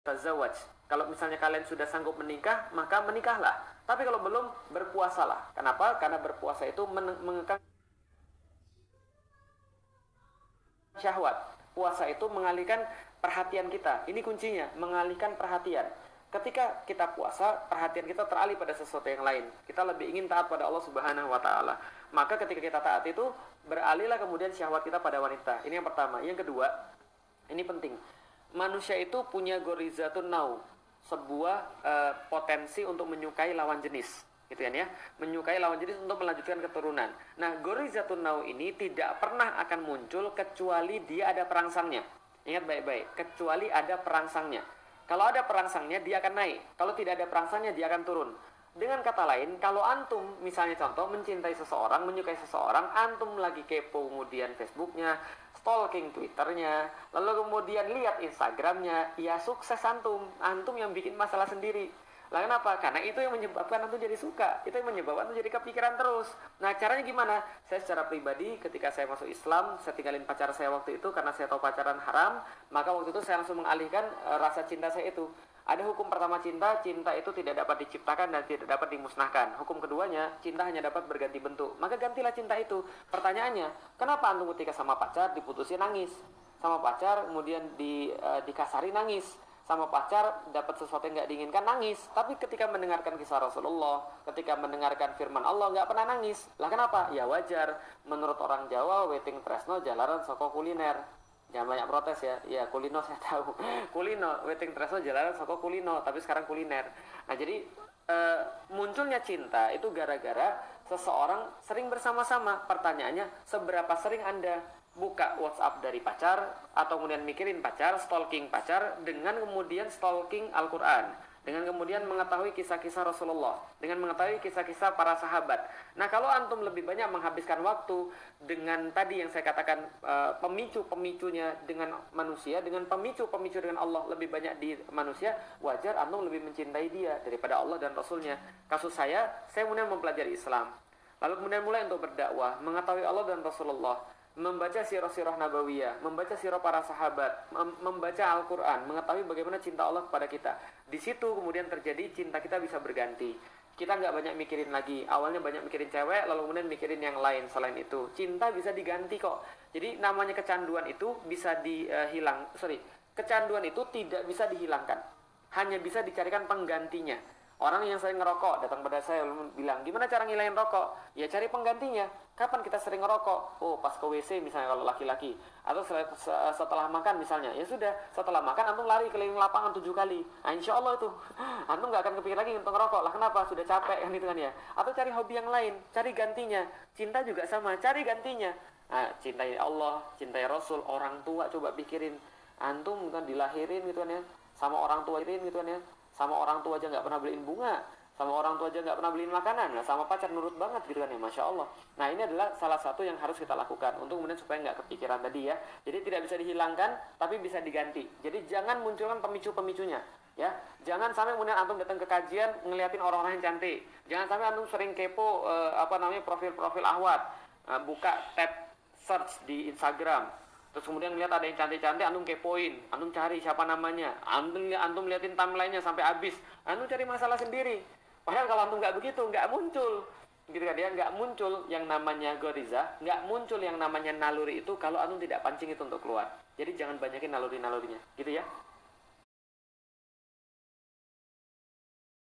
tazawwaj. Kalau misalnya kalian sudah sanggup menikah, maka menikahlah. Tapi kalau belum, berpuasalah. Kenapa? Karena berpuasa itu mengekang syahwat. Puasa itu mengalihkan perhatian kita. Ini kuncinya, mengalihkan perhatian. Ketika kita puasa, perhatian kita teralih pada sesuatu yang lain. Kita lebih ingin taat pada Allah Subhanahu wa taala. Maka ketika kita taat itu, beralihlah kemudian syahwat kita pada wanita. Ini yang pertama. Yang kedua, ini penting. Manusia itu punya gorizatun nau, sebuah potensi untuk menyukai lawan jenis, gitu kan ya, menyukai lawan jenis untuk melanjutkan keturunan. Nah, gorizatun nau ini tidak pernah akan muncul kecuali dia ada perangsangnya. Ingat baik-baik, kecuali ada perangsangnya. Kalau ada perangsangnya dia akan naik, kalau tidak ada perangsangnya dia akan turun. Dengan kata lain, kalau antum misalnya contoh mencintai seseorang, menyukai seseorang, antum lagi kepo kemudian Facebooknya, stalking Twitternya, lalu kemudian lihat Instagramnya, ya sukses antum yang bikin masalah sendiri. Lah kenapa? Karena itu yang menyebabkan antum jadi suka, itu yang menyebabkan antum jadi kepikiran terus. Nah caranya gimana? Saya secara pribadi ketika saya masuk Islam, saya tinggalin pacar saya waktu itu karena saya tahu pacaran haram, maka waktu itu saya langsung mengalihkan rasa cinta saya itu. Ada hukum pertama cinta, cinta itu tidak dapat diciptakan dan tidak dapat dimusnahkan. Hukum keduanya, cinta hanya dapat berganti bentuk. Maka gantilah cinta itu. Pertanyaannya, kenapa antum ketika sama pacar diputusin nangis? Sama pacar kemudian dikasari nangis? Sama pacar dapat sesuatu yang nggak diinginkan nangis? Tapi ketika mendengarkan kisah Rasulullah, ketika mendengarkan firman Allah nggak pernah nangis. Lah kenapa? Ya wajar. Menurut orang Jawa, weting tresno jalaran soko kuliner. Jangan banyak protes ya. Ya kulino saya tahu. Kulino, weting tresno jalanan soko kulino, tapi sekarang kuliner. Nah jadi munculnya cinta itu gara-gara seseorang sering bersama-sama. Pertanyaannya, seberapa sering Anda buka WhatsApp dari pacar atau kemudian mikirin pacar, stalking pacar dengan kemudian stalking Al-Quran, dengan kemudian mengetahui kisah-kisah Rasulullah, dengan mengetahui kisah-kisah para sahabat. Nah kalau antum lebih banyak menghabiskan waktu dengan tadi yang saya katakan pemicu-pemicunya dengan manusia, dengan pemicu-pemicu dengan Allah lebih banyak di manusia, wajar antum lebih mencintai dia daripada Allah dan Rasulnya. Kasus saya kemudian mempelajari Islam, lalu kemudian mulai untuk berdakwah, mengetahui Allah dan Rasulullah, membaca sirah-sirah nabawiyah, membaca sirah para sahabat, membaca Al-Quran, mengetahui bagaimana cinta Allah kepada kita. Di situ kemudian terjadi cinta kita bisa berganti. Kita nggak banyak mikirin lagi. Awalnya banyak mikirin cewek, lalu kemudian mikirin yang lain selain itu. Cinta bisa diganti kok. Jadi namanya kecanduan itu bisa kecanduan itu tidak bisa dihilangkan. Hanya bisa dicarikan penggantinya. Orang yang sering ngerokok datang pada saya bilang, gimana cara ngilangin rokok? Ya cari penggantinya. Kapan kita sering ngerokok? Oh pas ke WC misalnya kalau laki-laki. Atau setelah makan misalnya. Ya sudah, setelah makan antum lari keliling lapangan 7 kali. Nah insya Allah itu antum gak akan kepikir lagi untuk ngerokok. Lah kenapa? Sudah capek kan itu kan ya. Atau cari hobi yang lain, cari gantinya. Cinta juga sama, cari gantinya. Nah, cintai Allah, cintai Rasul, orang tua coba pikirin. Antum kan dilahirin gitu kan ya, sama orang tua gitu kan ya. Sama orang tua aja nggak pernah beliin bunga, sama orang tua aja nggak pernah beliin makanan, nah sama pacar nurut banget gitu kan ya, Masya Allah. Nah ini adalah salah satu yang harus kita lakukan untuk kemudian supaya nggak kepikiran tadi ya. Jadi tidak bisa dihilangkan, tapi bisa diganti. Jadi jangan munculkan pemicu-pemicunya ya. Jangan sampai kemudian antum datang ke kajian ngeliatin orang-orang yang cantik. Jangan sampai antum sering kepo profil-profil ahwat, buka tab search di Instagram. Terus kemudian lihat ada yang cantik-cantik, antum kepoin, antum cari siapa namanya, antum liatin timelinenya sampai habis, antum cari masalah sendiri. Padahal kalau antum nggak begitu, nggak muncul, gitu kan ya, nggak muncul yang namanya goriza, nggak muncul yang namanya naluri itu kalau antum tidak pancing itu untuk keluar. Jadi jangan banyakin naluri-nalurinya, gitu ya.